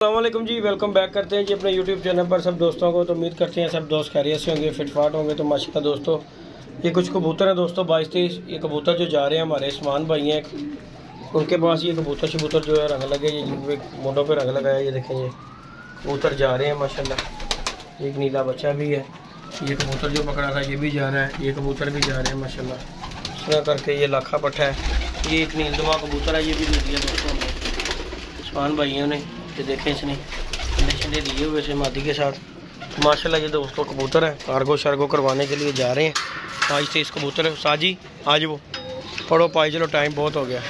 अस्सलामुअलैकुम जी, welcome back करते हैं जी अपने यूट्यूब चैनल पर सब दोस्तों को। तो उम्मीद करते हैं सब दोस्त खैरियत से होंगे, फिटफाट होंगे। तो माशाल्लाह दोस्तों, ये कुछ कबूतर हैं दोस्तों 22-23। ये कबूतर जो जा रहे हैं हमारे उस्मान भाई हैं, उनके पास ये कबूतर जो है रंग लगे, ये मोटों पे रंग लगाया। ये देखें, ये कबूतर जा रहे हैं माशाल्लाह। एक नीला बच्चा भी है। ये कबूतर जो पकड़ा था ये भी जा रहा है, ये कबूतर भी जा रहे हैं माशाल्लाह। इस तरह करके ये लाखा पट्टा है। ये एक नीलदमा कबूतर है, ये भी दे दिया दोस्तों हमने उस्मान भाइयों ने। ये देखें, इसने अंडे दिए हुए से मादी के साथ। माशाल्लाह ये दोस्तों कबूतर है, कार्गो शार्गो करवाने के लिए जा रहे हैं। 22-23 कबूतर है। साजी आज वो पढ़ो पाई, चलो टाइम बहुत हो गया।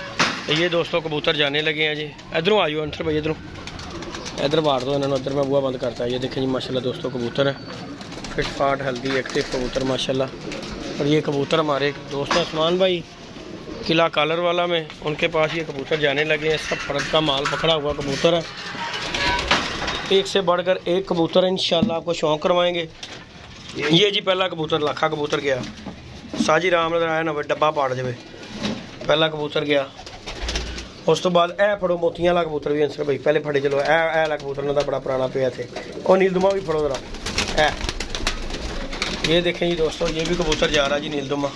तो ये दोस्तों कबूतर जाने लगे हैं जी। इधरों आइयो अंसर भाई, इधर मार दो इन्होंने, उधर मैं बुआ बंद करता है। ये देखें जी माशाल्लाह दोस्तों कबूतर है, फिट फाट हेल्दी एक्टिव कबूतर माशाल्लाह। और ये कबूतर हमारे दोस्त उस्मान भाई किला कॉलर वाला में, उनके पास ये कबूतर जाने लगे हैं। सब फर्द का माल पकड़ा हुआ कबूतर है, एक से बढ़कर एक कबूतर है। इंशाल्लाह आपको शौक़ करवाएंगे। ये जी पहला कबूतर लाखा कबूतर गया। साजी राम आया ना डब्बा पाड़ जाए। पहला कबूतर गया। उस तो बाद ए फड़ो मोतियां वाला कबूतर भी अंसर भाई पहले फड़े। चलो ए वाला कबूतर ना बड़ा पुराना पे थे। और नीलदुमा भी फड़ो जरा है। ये देखें जी दोस्तों, ये भी कबूतर जा रहा है जी नीलदुमा।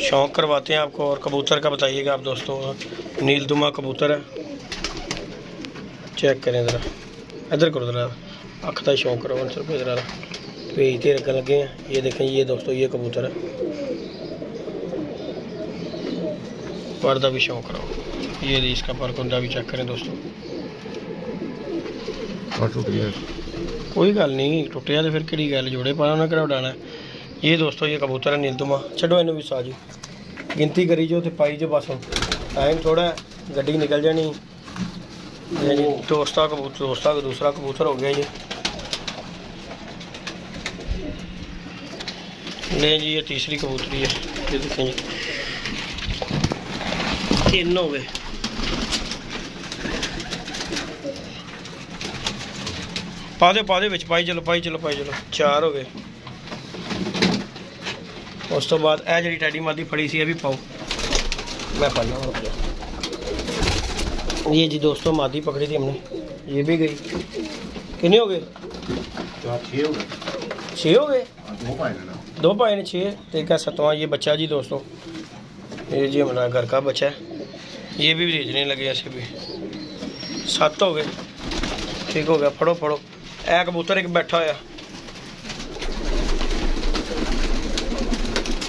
शौक़ करवाते हैं आपको। और कबूतर का बताइएगा आप दोस्तों, नीलदुमा कबूतर है। चेक करें ज़रा, इधर करो ज़रा, अख का शौक़ करो अंसर पे ज़रा, भेजते रखने लगे हैं। ये देखें ये दोस्तों, ये कबूतर है, पर का भी शौक़ करो। ये इसका पर कुंडा भी चेक करें दोस्तों। कोई गल नहीं, टुटिया तो फिर कि गल, जोड़े पाना उन्हें किहड़ा उड़ाना है। ये दोस्तों ये कबूतर है नीलदुमा। छड्डो इन्हू भी साजी, गिनती करी जो तो पाई जो। बस टाइम थोड़ा है, गड्डी निकल जानी। ये जी दोस्ता का दूसरा कबूतर हो गया ये। नहीं जी ये तीसरी कबूतरी है। ये देखें जी 3 हो गए। पा दे विच पाई चलो 4 हो गए। उस तो बाद ए जी टैडी मादी फड़ी सी, भी पाओ, मैं पढ़ना। ये जी दोस्तों मादी पकड़ी थी हमने, ये भी गई। कितने हो गए? 6 हो गए। 2 पाए ने 6। तो एक 7वां ये बच्चा जी दोस्तों। ये जी हमारा घर का बच्चा है, ये भी भेजने लगे ऐसे भी। 7 हो गए, ठीक हो गया। फड़ो ए कबूतर एक बैठा होया।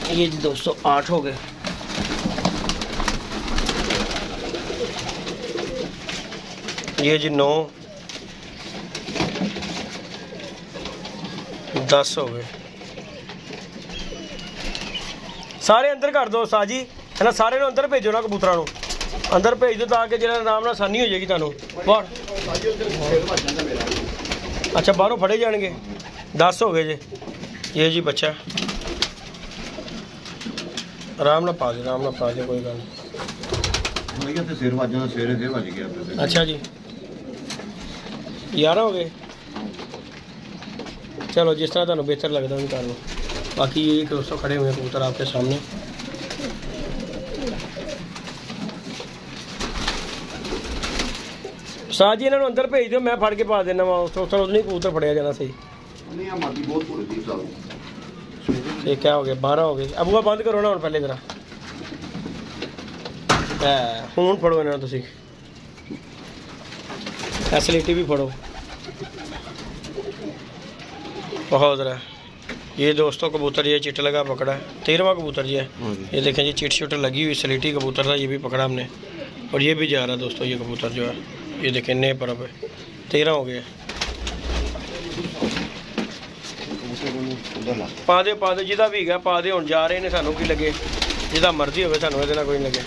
ये जी दोस्तों 8 हो गए। ये जी 9, 10 हो गए। सारे अंदर कर दो साजी है ना, सारे अंदर भेजो ना, कबूतरा अंदर भेज दो ताकि जरा आराम नाल आसानी हो जाएगी तुहानू। अच्छा बाहरों फड़े जाएंगे। 10 हो गए जी। ये जी बच्चा आराम ना पा दे, कोई गल नहीं। अच्छा जी 11 हो गए। चलो जिस तरह तुहानू बेहतर लगता है कर लो। बाकी ये दोस्तों खड़े हुए कबूतर आपके सामने। साजी इन्होंने अंदर भेज दो, मैं फड़ के पा देना वा। नहीं कबूतर फड़िया जाना सही। ये क्या हो गया? 12 हो गए। अब वो बंद करो ना पहले जरा। हूँ फड़ो इन्होंने तुसी, फैसिलिटी भी फड़ो बहुत जरा। ये दोस्तों कबूतर ये चिट लगा पकड़ा है। 13वां कबूतर जी है। ये देखें जी चिट शुट लगी हुई, सलेटी कबूतर था, ये भी पकड़ा हमने। और ये भी जा रहा है दोस्तों ये कबूतर जो है। ये देखें नए पर 13 हो गए। पा दे जिदा भी है पा दे। हुण जा रहे हैं, सानू की लगे, जिदा मर्जी हो सानू ये कोई लगे।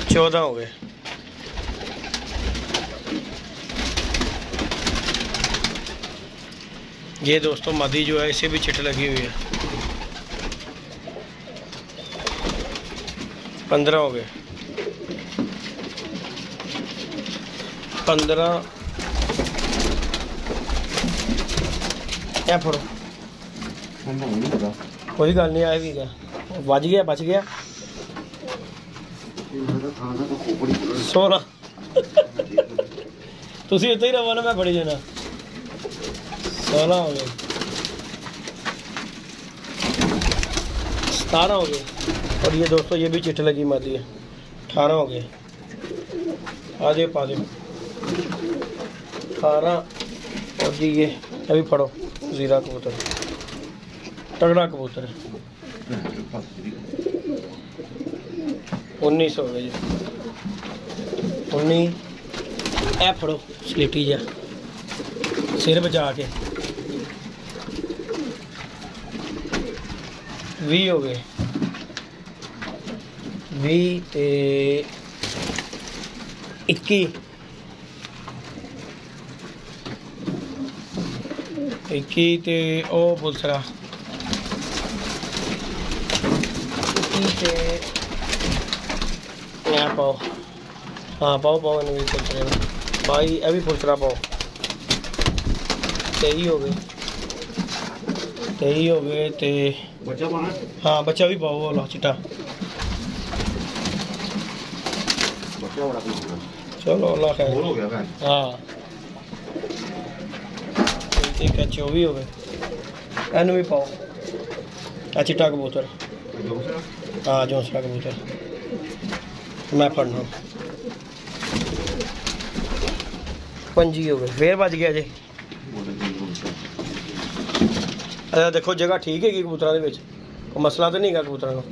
14 हो गए। ये दोस्तों मादी जो है इसे भी चिट लगी हुई है। 15 हो गए। 15 क्या फड़ो, कोई गल नहीं। आए भी गया, बच गया 16 तुसी इतना ही रहो ना, मैं फड़ी जाना। 16 हो गए, 17 हो गए। और ये दोस्तों ये भी चिट्ठ लगी मादी है, 18 हो गए। आ जाओ पा दो 18। और जी ये अभी पढ़ो ज़ीरा कबूतर, तगड़ा कबूतर है। 19 हो गए जी, 19। ए फड़ो स्लेटी जा सिर बचा के। 20 हो गए, 20 ते 21, 21 ते ओ पुलसरा 21 ते पाओ। हाँ पाओ पाओ इन्हें भी पुलसरे में भाई, ए भी पुलसरा पाओ। 23 हो गए, 23 हो गए ते बच्चा पाना। हाँ बच्चा भी पाओ वाला चिट्टा। बच्चा बड़ा चलो अल्लाह खैर हो गया भाई। हाँ ठीक है। 24 हो गए, एनू भी पाओ। आ चिट्टा कबूतर, हाँ जोसरा कबूतर मैं पढ़ना। 25 हो गए, फिर बज गया जी। अच्छा देखो जगह ठीक है कि कबूतरा दे विच कोई मसला तो नहीं है कबूतरा को।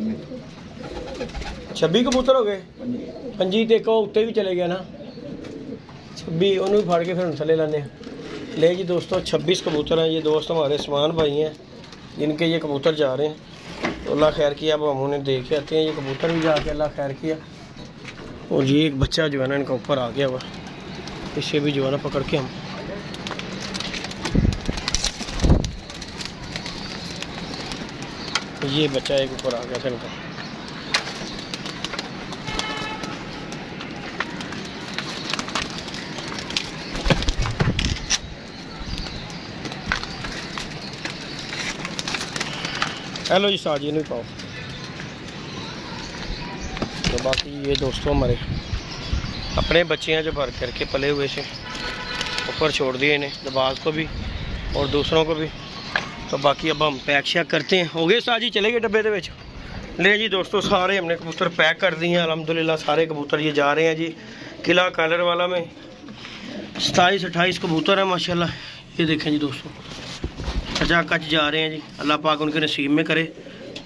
26 कबूतर हो गए, 25 ते एक उत्ते भी चले गया ना, 26 उन्होंने भी फाड़ के फिर थले लाने। ले जी दोस्तों 26 कबूतर हैं। ये दोस्त हमारे उस्मान भाई हैं जिनके ये कबूतर जा रहे हैं, तो अल्लाह खैर किया। अब हम उन्हें देख के आते हैं। ये कबूतर भी जाके अल्लाह खैर किया। और ये एक बच्चा जो है ना इनका ऊपर आ गया हुआ, इसे भी जो है ना पकड़ के हम ये बच्चा एक ऊपर आ गया था इनका। हेलो जी साजी नहीं पाओ। तो बाकी ये दोस्तों हमारे अपने बच्चे हैं जो भर करके पले हुए से ऊपर छोड़ दिए इन्हें, नवाज को भी और दूसरों को भी। तो बाकी अब हम पैक शैक करते हैं। हो गए साजी चले गए डब्बे के। ले जी दोस्तों सारे हमने कबूतर पैक कर दिए हैं अल्हम्दुलिल्लाह। सारे कबूतर ये जा रहे हैं जी किला कलर वाला में। 27-28 कबूतर हैं माशाल्लाह। ये देखें जी दोस्तों कच जा रहे हैं जी। अल्लाह पाक उनके नसीब में करे।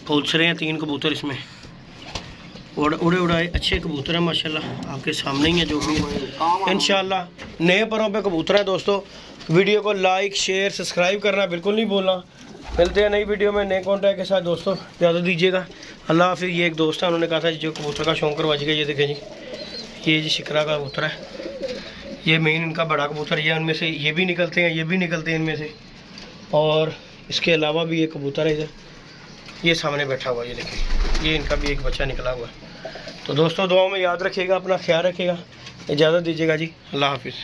फुलस रहे हैं 3 कबूतर इसमें, उड़े उड़ाए अच्छे कबूतर हैं माशाल्लाह। आपके सामने ही है जो भी है इंशाल्लाह। नए परों पे कबूतर हैं दोस्तों। वीडियो को लाइक शेयर सब्सक्राइब करना बिल्कुल नहीं भूलना। मिलते हैं नई वीडियो में नए कॉन्टैक्ट के साथ दोस्तों। ज़्यादा दीजिएगा। अल्लाह हाफिज़। ये एक दोस्त है, उन्होंने कहा था जो कबूतर का शौक करवा गया। ये देखें जी, ये जी शिकरा का कबूतर है। ये मेन इनका बड़ा कबूतर ये उनमें से ये भी निकलते हैं, ये भी निकलते हैं इनमें से। और इसके अलावा भी एक कबूतर है इधर, ये सामने बैठा हुआ, ये देखिए ये इनका भी एक बच्चा निकला हुआ है। तो दोस्तों दुआओं में याद रखिएगा, अपना ख्याल रखिएगा। इजाज़त दीजिएगा जी, अल्लाह हाफिज़।